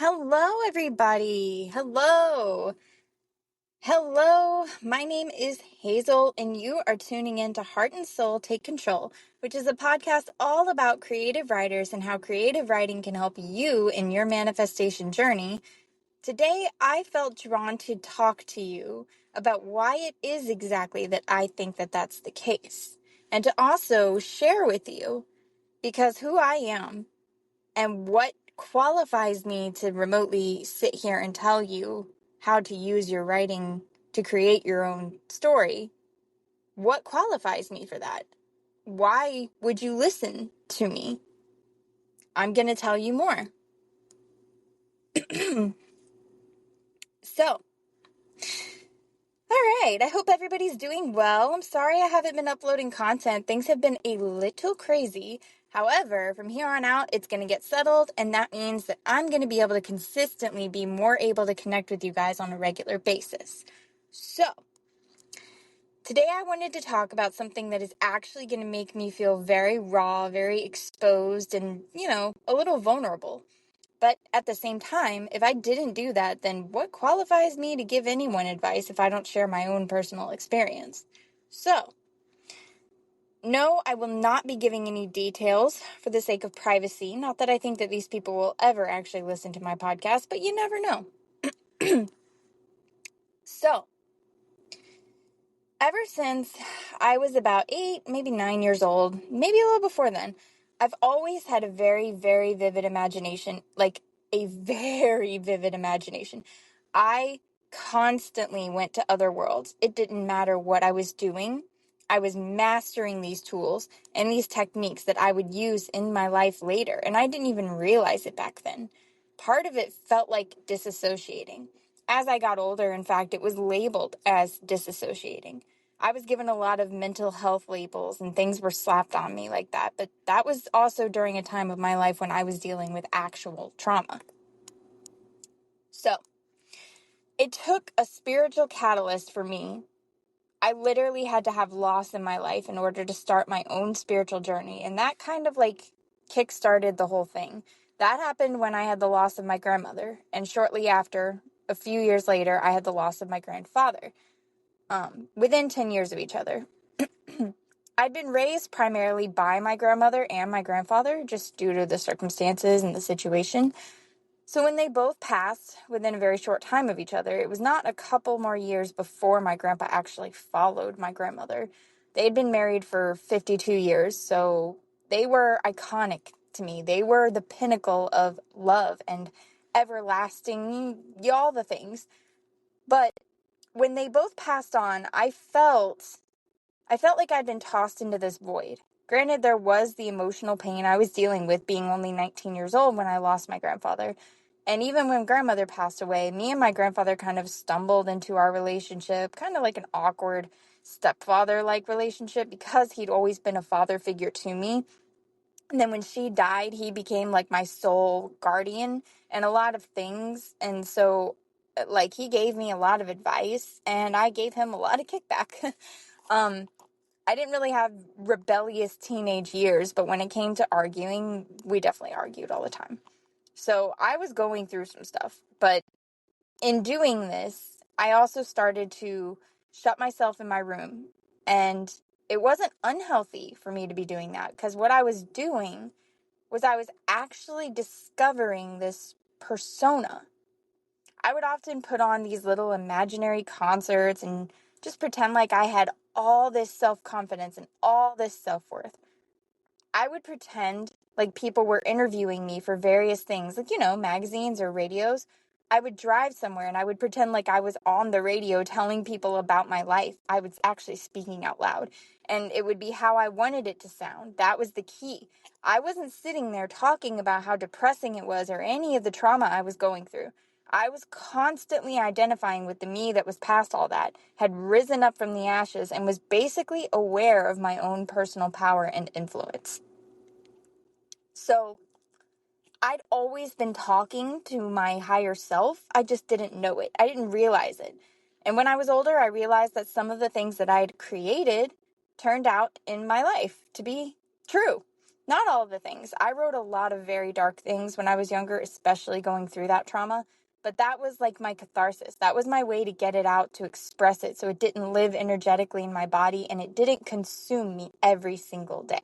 Hello, everybody. Hello. Hello. My name is Hazel, and you are tuning in to Heart and Soul Take Control, which is a podcast all about creative writers and how creative writing can help you in your manifestation journey. Today, I felt drawn to talk to you about why it is exactly that I think that that's the case, and to also share with you because who I am and what qualifies me to remotely sit here and tell you how to use your writing to create your own story? What qualifies me for that? Why would you listen to me? I'm going to tell you more. So, all right, I hope everybody's doing well. I'm sorry I haven't been uploading content. Things have been a little crazy. However, from here on out, it's going to get settled, and that means that I'm going to be able to consistently be more able to connect with you guys on a regular basis. So, today I wanted to talk about something that is actually going to make me feel very raw, very exposed, and, a little vulnerable. But at the same time, if I didn't do that, then what qualifies me to give anyone advice if I don't share my own personal experience? So, no, I will not be giving any details for the sake of privacy. Not that I think that these people will ever actually listen to my podcast, but you never know. So, ever since I was about 8, maybe 9 years old, maybe a little before then, I've always had a very, very vivid imagination, like a very vivid imagination. I constantly went to other worlds. It didn't matter what I was doing. I was mastering these tools and these techniques that I would use in my life later, and I didn't even realize it back then. Part of it felt like disassociating. As I got older, in fact, it was labeled as disassociating. I was given a lot of mental health labels and things were slapped on me like that, but that was also during a time of my life when I was dealing with actual trauma. So, it took a spiritual catalyst for me. I literally had to have loss in my life in order to start my own spiritual journey, and that kind of kick-started the whole thing. That happened when I had the loss of my grandmother, and shortly after, a few years later, I had the loss of my grandfather. Within 10 years of each other. I'd been raised primarily by my grandmother and my grandfather, just due to the circumstances and the situation. So when they both passed within a very short time of each other, it was not a couple more years before my grandpa actually followed my grandmother. They'd been married for 52 years, so they were iconic to me. They were the pinnacle of love and everlasting, all the things. But when they both passed on, I felt like I'd been tossed into this void. Granted, there was the emotional pain I was dealing with being only 19 years old when I lost my grandfather. And even when grandmother passed away, me and my grandfather kind of stumbled into our relationship, kind of like an awkward stepfather-like relationship because he'd always been a father figure to me. And then when she died, he became like my sole guardian and a lot of things. And so, he gave me a lot of advice and I gave him a lot of kickback. I didn't really have rebellious teenage years, but when it came to arguing, we definitely argued all the time. So I was going through some stuff, but in doing this, I also started to shut myself in my room, and it wasn't unhealthy for me to be doing that, because what I was doing was I was actually discovering this persona. I would often put on these little imaginary concerts and just pretend like I had all this self-confidence and all this self-worth. I would pretend like people were interviewing me for various things, like, magazines or radios. I would drive somewhere and I would pretend like I was on the radio telling people about my life. I was actually speaking out loud, and it would be how I wanted it to sound. That was the key. I wasn't sitting there talking about how depressing it was or any of the trauma I was going through. I was constantly identifying with the me that was past all that, had risen up from the ashes, and was basically aware of my own personal power and influence. So I'd always been talking to my higher self. I just didn't know it. I didn't realize it. And when I was older, I realized that some of the things that I'd created turned out in my life to be true. Not all of the things. I wrote a lot of very dark things when I was younger, especially going through that trauma. But that was like my catharsis. That was my way to get it out, to express it, so it didn't live energetically in my body and it didn't consume me every single day.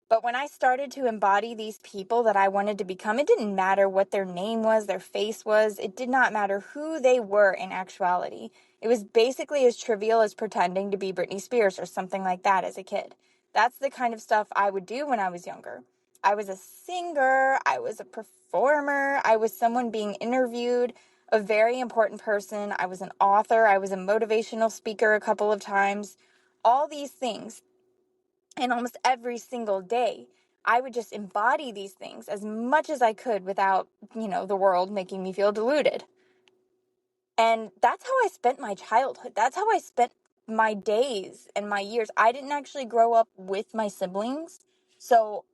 But when I started to embody these people that I wanted to become, it didn't matter what their name was, their face was. It did not matter who they were in actuality. It was basically as trivial as pretending to be Britney Spears or something like that as a kid. That's the kind of stuff I would do when I was younger. I was a singer. I was a performer. I was someone being interviewed, a very important person. I was an author. I was a motivational speaker a couple of times. All these things. And almost every single day, I would just embody these things as much as I could without, the world making me feel deluded. And that's how I spent my childhood. That's how I spent my days and my years. I didn't actually grow up with my siblings. So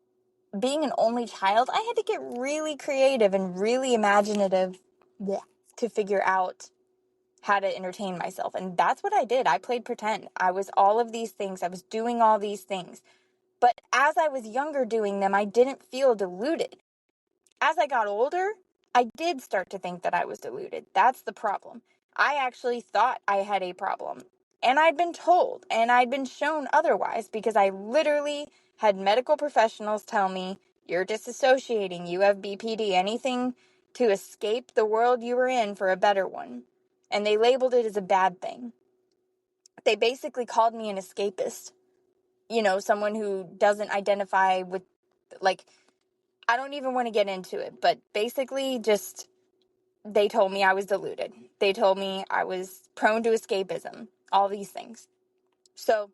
being an only child, I had to get really creative and really imaginative to figure out how to entertain myself. And that's what I did. I played pretend. I was all of these things. I was doing all these things. But as I was younger doing them, I didn't feel deluded. As I got older, I did start to think that I was deluded. That's the problem. I actually thought I had a problem. And I'd been told, and I'd been shown otherwise, because I literally had medical professionals tell me, you're disassociating, you have BPD, anything to escape the world you were in for a better one. And they labeled it as a bad thing. They basically called me an escapist. Someone who doesn't identify with, I don't even want to get into it, but basically just, they told me I was deluded. They told me I was prone to escapism, all these things. So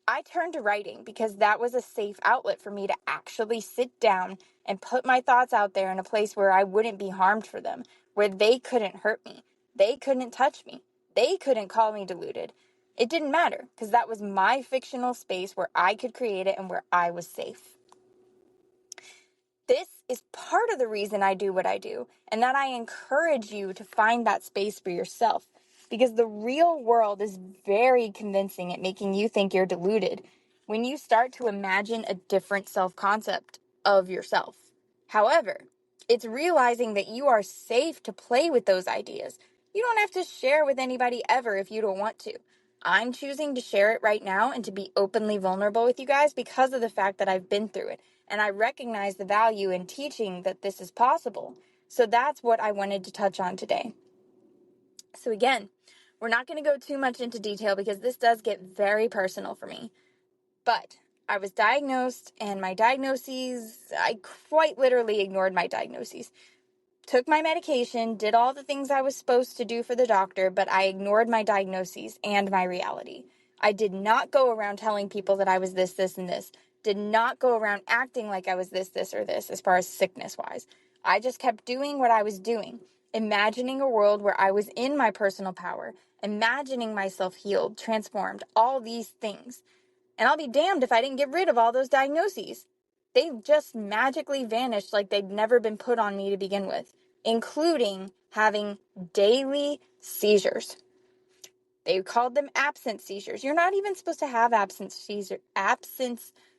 I turned to writing because that was a safe outlet for me to actually sit down and put my thoughts out there in a place where I wouldn't be harmed for them, where they couldn't hurt me. They couldn't touch me. They couldn't call me deluded. It didn't matter because that was my fictional space where I could create it and where I was safe. This is part of the reason I do what I do, and that I encourage you to find that space for yourself, because the real world is very convincing at making you think you're deluded when you start to imagine a different self-concept of yourself. However, it's realizing that you are safe to play with those ideas. You don't have to share with anybody ever if you don't want to. I'm choosing to share it right now and to be openly vulnerable with you guys because of the fact that I've been through it. And I recognize the value in teaching that this is possible. So that's what I wanted to touch on today. So again, we're not going to go too much into detail because this does get very personal for me. But I was diagnosed, and my diagnoses, I quite literally ignored my diagnoses. Took my medication, did all the things I was supposed to do for the doctor, but I ignored my diagnoses and my reality. I did not go around telling people that I was this, this, and this. Did not go around acting like I was this, this, or this as far as sickness-wise. I just kept doing what I was doing, imagining a world where I was in my personal power, imagining myself healed, transformed, all these things. And I'll be damned if I didn't get rid of all those diagnoses. They just magically vanished like they'd never been put on me to begin with, including having daily seizures. They called them absence seizures. You're not even supposed to have absence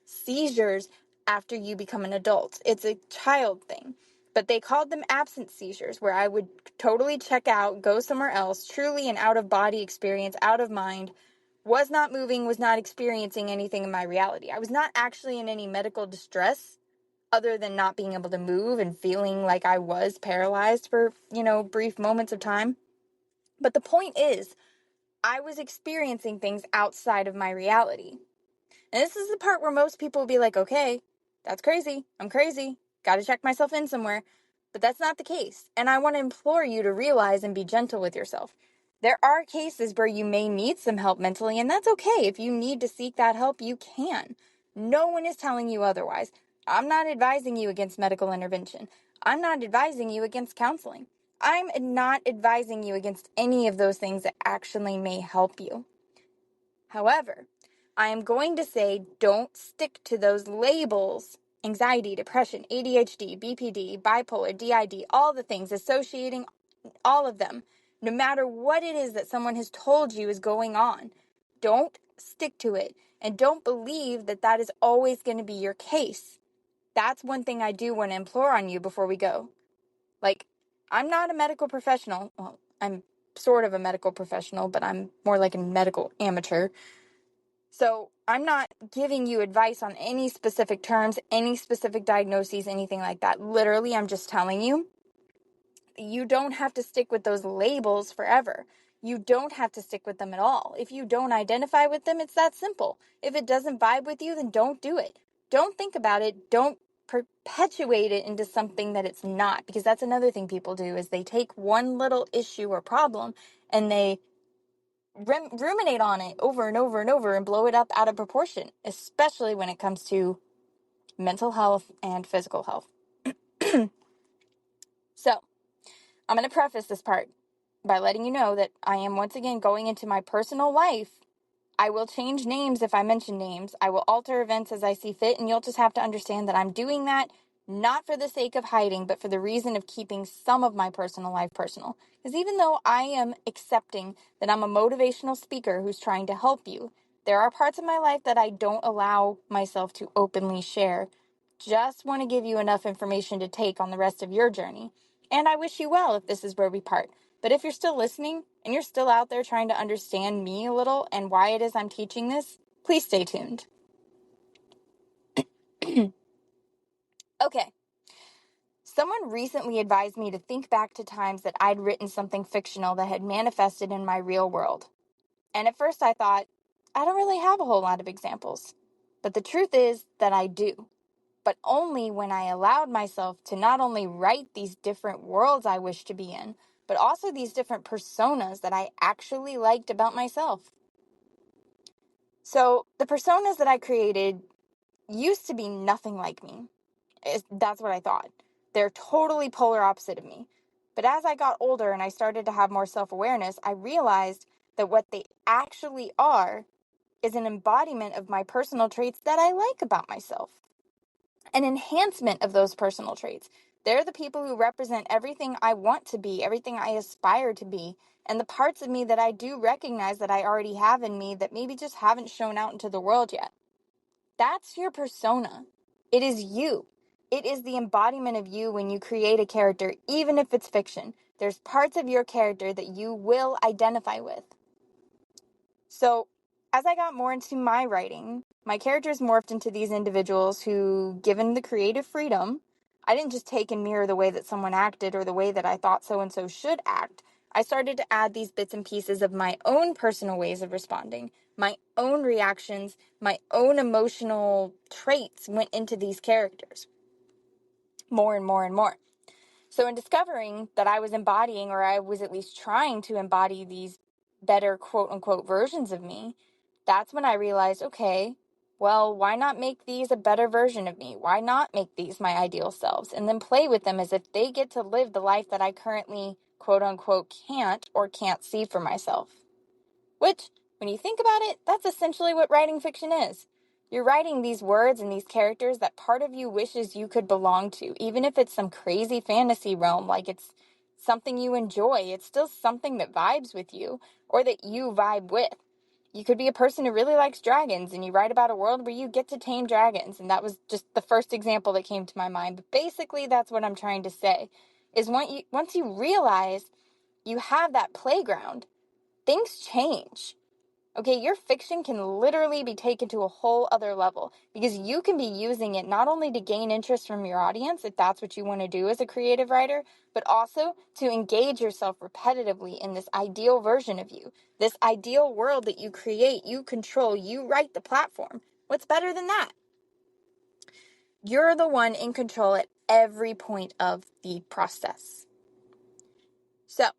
seizures after you become an adult. It's a child thing. But they called them absence seizures, where I would totally check out, go somewhere else, truly an out-of-body experience, out of mind, was not moving, was not experiencing anything in my reality. I was not actually in any medical distress other than not being able to move and feeling like I was paralyzed for, brief moments of time. But the point is, I was experiencing things outside of my reality. And this is the part where most people will be like, okay, that's crazy. I'm crazy. Got to check myself in somewhere. But that's not the case. And I want to implore you to realize and be gentle with yourself. There are cases where you may need some help mentally, and that's okay. If you need to seek that help, you can. No one is telling you otherwise. I'm not advising you against medical intervention. I'm not advising you against counseling. I'm not advising you against any of those things that actually may help you. However, I am going to say don't stick to those labels: anxiety, depression, ADHD, BPD, bipolar, DID, all the things, associating all of them. No matter what it is that someone has told you is going on, don't stick to it. And don't believe that that is always going to be your case. That's one thing I do want to implore on you before we go. Like, I'm not a medical professional. Well, I'm sort of a medical professional, but I'm more like a medical amateur. So I'm not giving you advice on any specific terms, any specific diagnoses, anything like that. Literally, I'm just telling you, you don't have to stick with those labels forever. You don't have to stick with them at all. If you don't identify with them, it's that simple. If it doesn't vibe with you, then don't do it. Don't think about it. Don't perpetuate it into something that it's not, because that's another thing people do is they take one little issue or problem and they ruminate on it over and over and over and blow it up out of proportion, especially when it comes to mental health and physical health. So, I'm going to preface this part by letting you know that I am once again going into my personal life. I will change names if I mention names. I will alter events as I see fit, and you'll just have to understand that I'm doing that not for the sake of hiding, but for the reason of keeping some of my personal life personal. Because even though I am accepting that I'm a motivational speaker who's trying to help you, there are parts of my life that I don't allow myself to openly share. Just want to give you enough information to take on the rest of your journey. And I wish you well if this is where we part. But if you're still listening and you're still out there trying to understand me a little and why it is I'm teaching this, please stay tuned. Okay. Someone recently advised me to think back to times that I'd written something fictional that had manifested in my real world. And at first I thought, I don't really have a whole lot of examples. But the truth is that I do. But only when I allowed myself to not only write these different worlds I wish to be in, but also these different personas that I actually liked about myself. So the personas that I created used to be nothing like me. That's what I thought. They're totally polar opposite of me. But as I got older and I started to have more self-awareness, I realized that what they actually are is an embodiment of my personal traits that I like about myself. An enhancement of those personal traits. They're the people who represent everything I want to be, everything I aspire to be, and the parts of me that I do recognize that I already have in me that maybe just haven't shown out into the world yet. That's your persona. It is you. It is the embodiment of you when you create a character, even if it's fiction. There's parts of your character that you will identify with. So, as I got more into my writing, my characters morphed into these individuals who, given the creative freedom, I didn't just take and mirror the way that someone acted or the way that I thought so-and-so should act. I started to add these bits and pieces of my own personal ways of responding, my own reactions, my own emotional traits went into these characters. More and more and more. So in discovering that I was embodying, or I was at least trying to embody these better quote-unquote versions of me, that's when I realized, okay, well, why not make these a better version of me? Why not make these my ideal selves? And then play with them as if they get to live the life that I currently quote-unquote can't see for myself. Which, when you think about it, that's essentially what writing fiction is. You're writing these words and these characters that part of you wishes you could belong to, even if it's some crazy fantasy realm, like it's something you enjoy, it's still something that vibes with you, or that you vibe with. You could be a person who really likes dragons, and you write about a world where you get to tame dragons, and that was just the first example that came to my mind. But basically, that's what I'm trying to say, is once you realize you have that playground, things change. Okay, your fiction can literally be taken to a whole other level because you can be using it not only to gain interest from your audience, if that's what you want to do as a creative writer, but also to engage yourself repetitively in this ideal version of you, this ideal world that you create, you control, you write the platform. What's better than that? You're the one in control at every point of the process. So,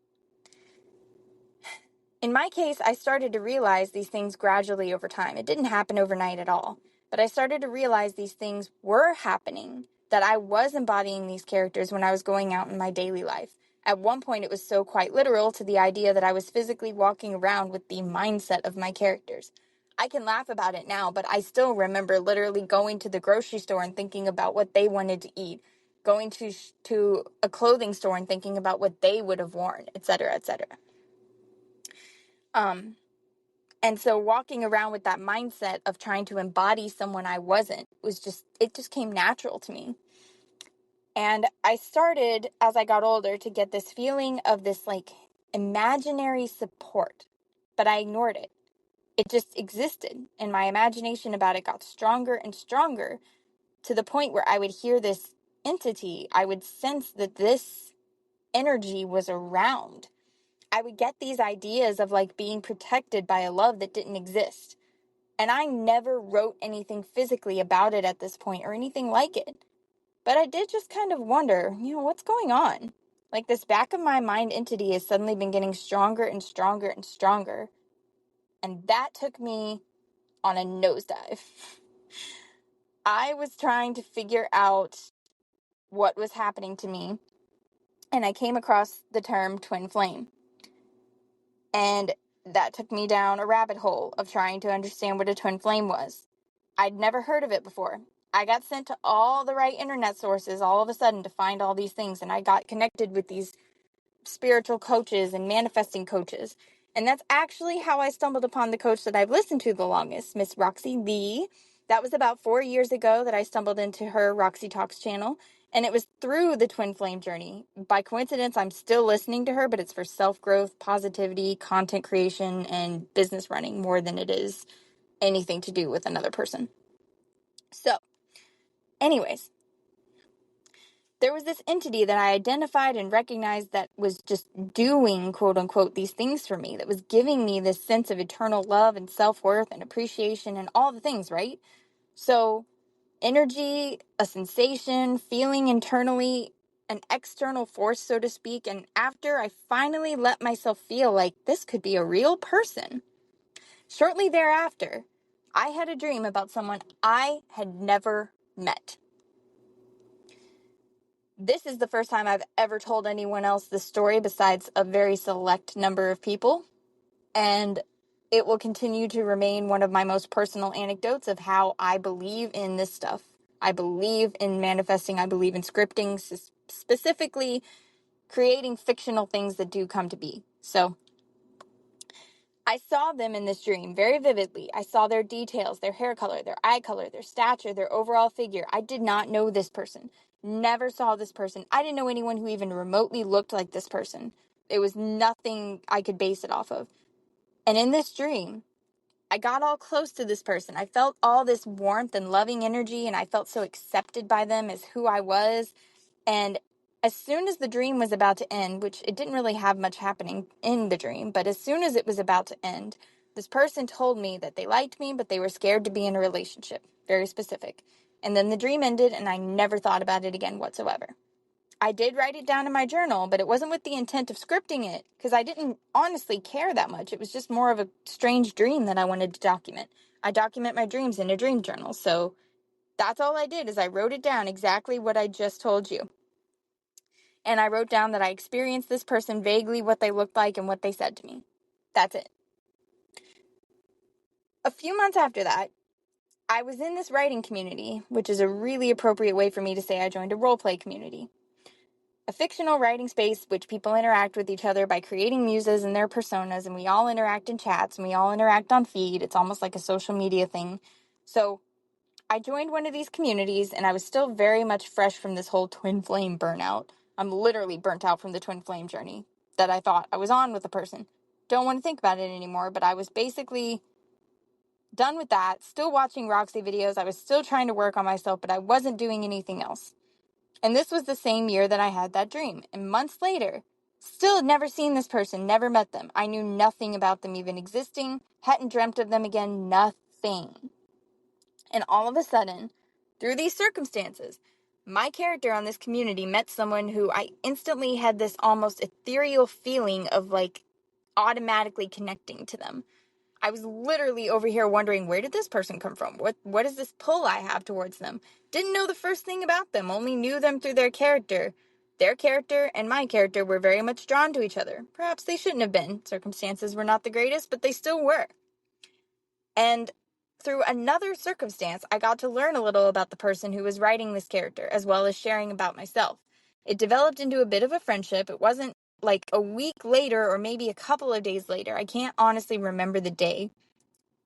in my case, I started to realize these things gradually over time. It didn't happen overnight at all, but I started to realize these things were happening, that I was embodying these characters when I was going out in my daily life. At one point, it was so quite literal to the idea that I was physically walking around with the mindset of my characters. I can laugh about it now, but I still remember literally going to the grocery store and thinking about what they wanted to eat, going to a clothing store and thinking about what they would have worn, etc., etc. And so walking around with that mindset of trying to embody someone I wasn't it just came natural to me. And I started, as I got older, to get this feeling of this like imaginary support, but I ignored it. It just existed, and my imagination about it got stronger and stronger to the point where I would hear this entity. I would sense that this energy was around. I would get these ideas of like being protected by a love that didn't exist. And I never wrote anything physically about it at this point or anything like it. But I did just kind of wonder, what's going on? Like this back of my mind entity has suddenly been getting stronger and stronger and stronger. And that took me on a nosedive. I was trying to figure out what was happening to me, and I came across the term twin flame. And that took me down a rabbit hole of trying to understand what a twin flame was. I'd never heard of it before. I got sent to all the right internet sources all of a sudden to find all these things, and I got connected with these spiritual coaches and manifesting coaches. And that's actually how I stumbled upon the coach that I've listened to the longest, Miss Roxy Lee. That was about 4 years ago that I stumbled into her Roxy Talks channel. And it was through the twin flame journey. By coincidence, I'm still listening to her, but it's for self-growth, positivity, content creation, and business running more than it is anything to do with another person. So, anyways, there was this entity that I identified and recognized that was just doing, quote unquote, these things for me, that was giving me this sense of eternal love and self-worth and appreciation and all the things, right? So energy, a sensation, feeling internally, an external force, so to speak. And after I finally let myself feel like this could be a real person, shortly thereafter, I had a dream about someone I had never met. This is the first time I've ever told anyone else this story besides a very select number of people. And it will continue to remain one of my most personal anecdotes of how I believe in this stuff. I believe in manifesting. I believe in scripting, specifically creating fictional things that do come to be. So I saw them in this dream very vividly. I saw their details, their hair color, their eye color, their stature, their overall figure. I did not know this person. Never saw this person. I didn't know anyone who even remotely looked like this person. It was nothing I could base it off of. And in this dream, I got all close to this person. I felt all this warmth and loving energy, and I felt so accepted by them as who I was. And as soon as the dream was about to end, which it didn't really have much happening in the dream, but as soon as it was about to end, this person told me that they liked me, but they were scared to be in a relationship. Very specific. And then the dream ended, and I never thought about it again whatsoever. I did write it down in my journal, but it wasn't with the intent of scripting it, because I didn't honestly care that much. It was just more of a strange dream that I wanted to document. I document my dreams in a dream journal, so that's all I did is I wrote it down, exactly what I just told you. And I wrote down that I experienced this person vaguely, what they looked like, and what they said to me. That's it. A few months after that, I was in this writing community, which is a really appropriate way for me to say I joined a roleplay community. A fictional writing space which people interact with each other by creating muses and their personas, and we all interact in chats, and we all interact on feed. It's almost like a social media thing. So I joined one of these communities, and I was still very much fresh from this whole twin flame burnout. I'm literally burnt out from the twin flame journey that I thought I was on with a person. Don't want to think about it anymore, but I was basically done with that, still watching Roxy videos. I was still trying to work on myself, but I wasn't doing anything else. And this was the same year that I had that dream. And months later, still had never seen this person, never met them. I knew nothing about them even existing, hadn't dreamt of them again, nothing. And all of a sudden, through these circumstances, my character on this community met someone who I instantly had this almost ethereal feeling of like automatically connecting to them. I was literally over here wondering, where did this person come from? What is this pull I have towards them? Didn't know the first thing about them, only knew them through their character. Their character and my character were very much drawn to each other. Perhaps they shouldn't have been. Circumstances were not the greatest, but they still were. And through another circumstance, I got to learn a little about the person who was writing this character, as well as sharing about myself. It developed into a bit of a friendship. It wasn't like a week later or maybe a couple of days later. I can't honestly remember the day.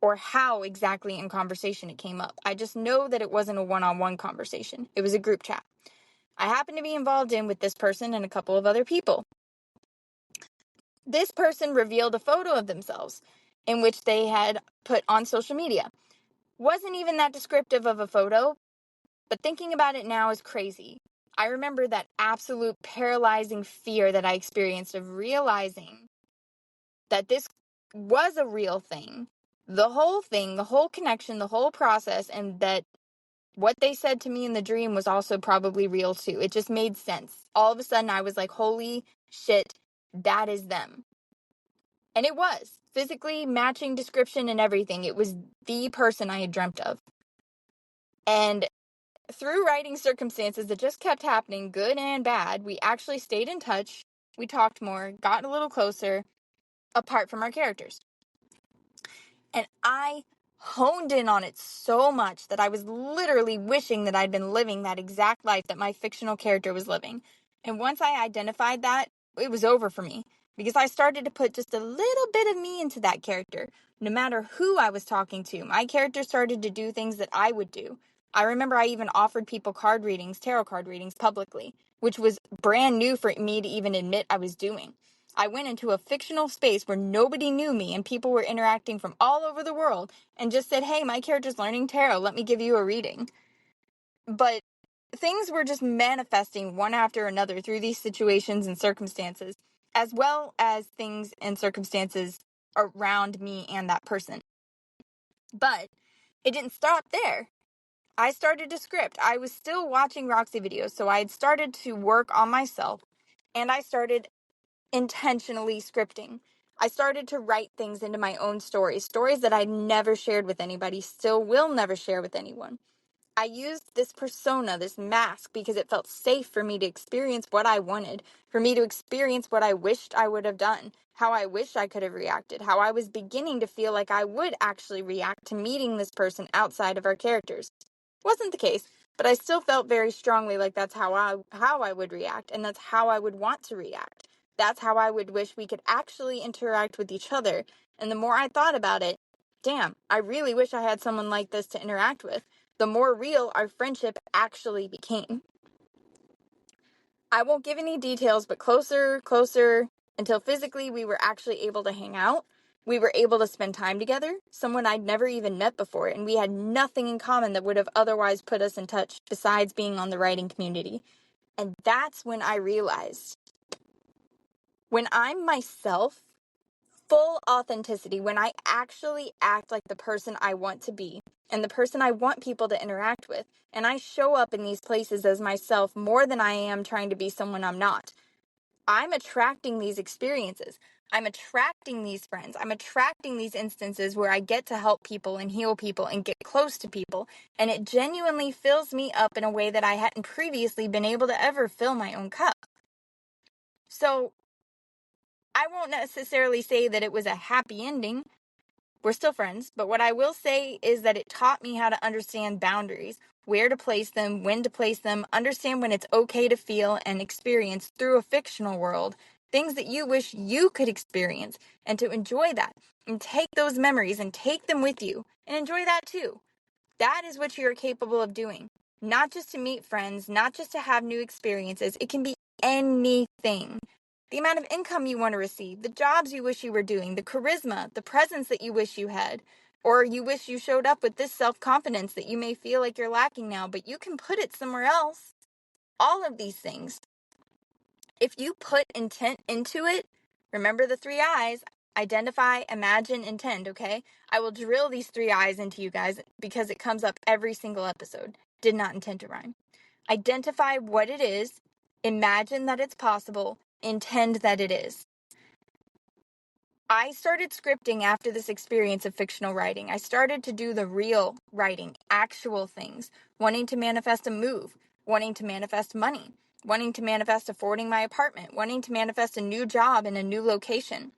or how exactly in conversation it came up. I just know that it wasn't a one-on-one conversation. It was a group chat I happened to be involved in with this person and a couple of other people. This person revealed a photo of themselves in which they had put on social media. Wasn't even that descriptive of a photo, but thinking about it now is crazy. I remember that absolute paralyzing fear that I experienced of realizing that this was a real thing, the whole connection, the whole process, and that what they said to me in the dream was also probably real too. It just made sense. All of a sudden, I was like, holy shit, that is them. And it was physically matching description and everything. It was the person I had dreamt of. And through writing circumstances that just kept happening, good and bad, we actually stayed in touch. We talked more, got a little closer, apart from our characters. And I honed in on it so much that I was literally wishing that I'd been living that exact life that my fictional character was living. And once I identified that, it was over for me because I started to put just a little bit of me into that character. No matter who I was talking to, my character started to do things that I would do. I remember I even offered people tarot card readings publicly, which was brand new for me to even admit I was doing. I went into a fictional space where nobody knew me and people were interacting from all over the world and just said, hey, my character's learning tarot. Let me give you a reading. But things were just manifesting one after another through these situations and circumstances, as well as things and circumstances around me and that person. But it didn't stop there. I started to script. I was still watching Roxy videos, so I had started to work on myself, and I started intentionally scripting. I started to write things into my own stories that I never shared with anybody, still will never share with anyone. I used this persona, this mask, because it felt safe for me to experience what I wanted, for me to experience what I wished I would have done, how I wished I could have reacted, how I was beginning to feel like I would actually react to meeting this person outside of our characters. Wasn't the case, but I still felt very strongly like that's how I would react, and that's how I would want to react. That's how I would wish we could actually interact with each other. And the more I thought about it, damn, I really wish I had someone like this to interact with. The more real our friendship actually became. I won't give any details, but closer, until physically we were actually able to hang out. We were able to spend time together, someone I'd never even met before, and we had nothing in common that would have otherwise put us in touch besides being on the writing community. And that's when I realized, when I'm myself, full authenticity, when I actually act like the person I want to be and the person I want people to interact with, and I show up in these places as myself more than I am trying to be someone I'm not, I'm attracting these experiences. I'm attracting these friends. I'm attracting these instances where I get to help people and heal people and get close to people, and it genuinely fills me up in a way that I hadn't previously been able to ever fill my own cup. So I won't necessarily say that it was a happy ending. We're still friends, but what I will say is that it taught me how to understand boundaries, where to place them, when to place them, understand when it's okay to feel and experience through a fictional world, things that you wish you could experience, and to enjoy that, and take those memories and take them with you, and enjoy that too. That is what you're capable of doing. Not just to meet friends, not just to have new experiences. It can be anything. The amount of income you want to receive, the jobs you wish you were doing, the charisma, the presence that you wish you had, or you wish you showed up with this self-confidence that you may feel like you're lacking now, but you can put it somewhere else. All of these things. If you put intent into it, remember the 3 I's: identify, imagine, intend, okay? I will drill these 3 I's into you guys because it comes up every single episode. Did not intend to rhyme. Identify what it is, imagine that it's possible, intend that it is. I started scripting after this experience of fictional writing. I started to do the real writing, actual things, wanting to manifest a move, wanting to manifest money, wanting to manifest affording my apartment, wanting to manifest a new job in a new location.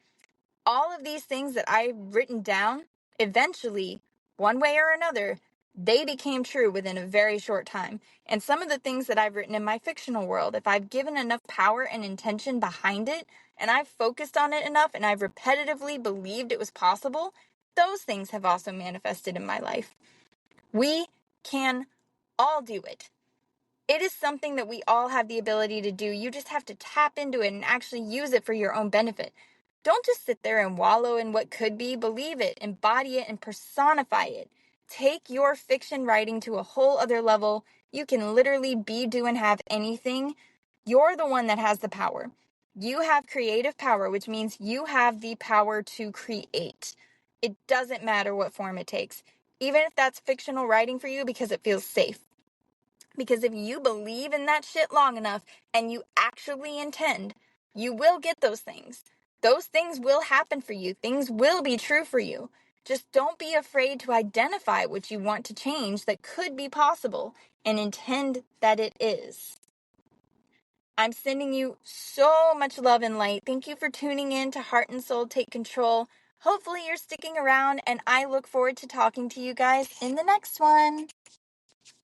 All of these things that I've written down, eventually, one way or another, they became true within a very short time. And some of the things that I've written in my fictional world, if I've given enough power and intention behind it, and I've focused on it enough, and I've repetitively believed it was possible, those things have also manifested in my life. We can all do it. It is something that we all have the ability to do. You just have to tap into it and actually use it for your own benefit. Don't just sit there and wallow in what could be. Believe it, embody it, and personify it. Take your fiction writing to a whole other level. You can literally be, do, and have anything. You're the one that has the power. You have creative power, which means you have the power to create. It doesn't matter what form it takes, even if that's fictional writing for you because it feels safe. Because if you believe in that shit long enough and you actually intend, you will get those things. Those things will happen for you. Things will be true for you. Just don't be afraid to identify what you want to change that could be possible and intend that it is. I'm sending you so much love and light. Thank you for tuning in to Heart and Soul Take Control. Hopefully you're sticking around, and I look forward to talking to you guys in the next one.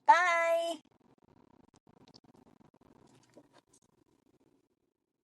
Bye.